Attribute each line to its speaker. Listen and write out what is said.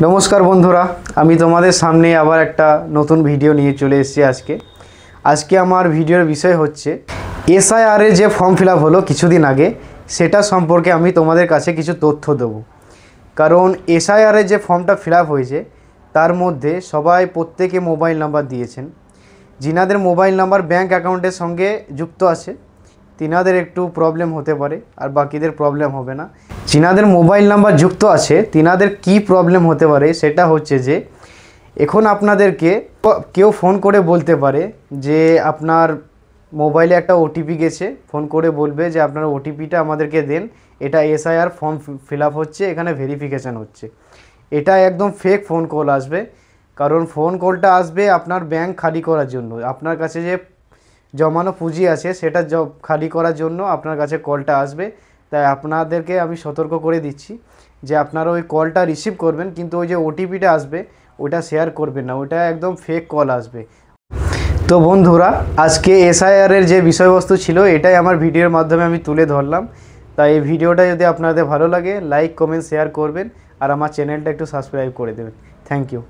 Speaker 1: नमस्कार बंधुरा आमी तोमादेर सामने आबार एकटा नतून भिडियो निये चले एसेछि। आजके आमार भिडियोर विषय होच्छे एसआईआर जे फर्म फिल आप हलो किछुदिन आगे सेटा सम्पर्के आमी तोमादेर काछे किछु तथ्य देब। कारण एसआईआर जे फर्मटा फिल आप हयेछे तार मध्य सबाई प्रत्येके मोबाइल नम्बर दिएछेन। जिनादेर मोबाइल नम्बर बैंक अ্যাকাউন্টের संगे जुक्त आछे तिनादेर एकटू प्रॉब्लेम होते पारे और बाकीदेर प्रॉब्लेम होबे ना। जिनादेर मोबाइल नम्बर जुक्त आछे तिनादेर की प्रॉब्लेम होते पारे सेटा होच्छे जे एखन आपनादेरके केउ फोन करे बोलते पारे जे आपनार मोबाइले एकटा ओटीपी गेछे, फोन करे बोलबे जे आपनार ओटीपीटा आमादेरके देन, एटा एसआईआर फर्म फिल आप होच्छे, एखाने भेरिफिकेशन होच्छे। एटा एकदम फेक फोन कल आसबे। कारण फोन कलटा आसबे आपनार बैंक खाली करार जोन्नो, आपनार काछे जे जमानो पुঁজি আছে সেটা খালি করার জন্য আপনার কাছে কলটা আসবে। তাই আপনাদেরকে আমি সতর্ক করে দিচ্ছি যে আপনারা ওই কলটা রিসিভ করবেন কিন্তু ওই যে ওটিপিটা আসবে ওটা শেয়ার করবেন না, ওটা একদম ফেক কল আসবে। তো বন্ধুরা আজকে এসআইআর এর যে বিষয়বস্তু ছিল এটাই আমার ভিডিওর মাধ্যমে আমি তুলে ধরলাম। তাই এই ভিডিওটা যদি আপনাদের ভালো লাগে লাইক কমেন্ট শেয়ার করবেন আর আমার চ্যানেলটা একটু সাবস্ক্রাইব করে দেবেন। Thank you.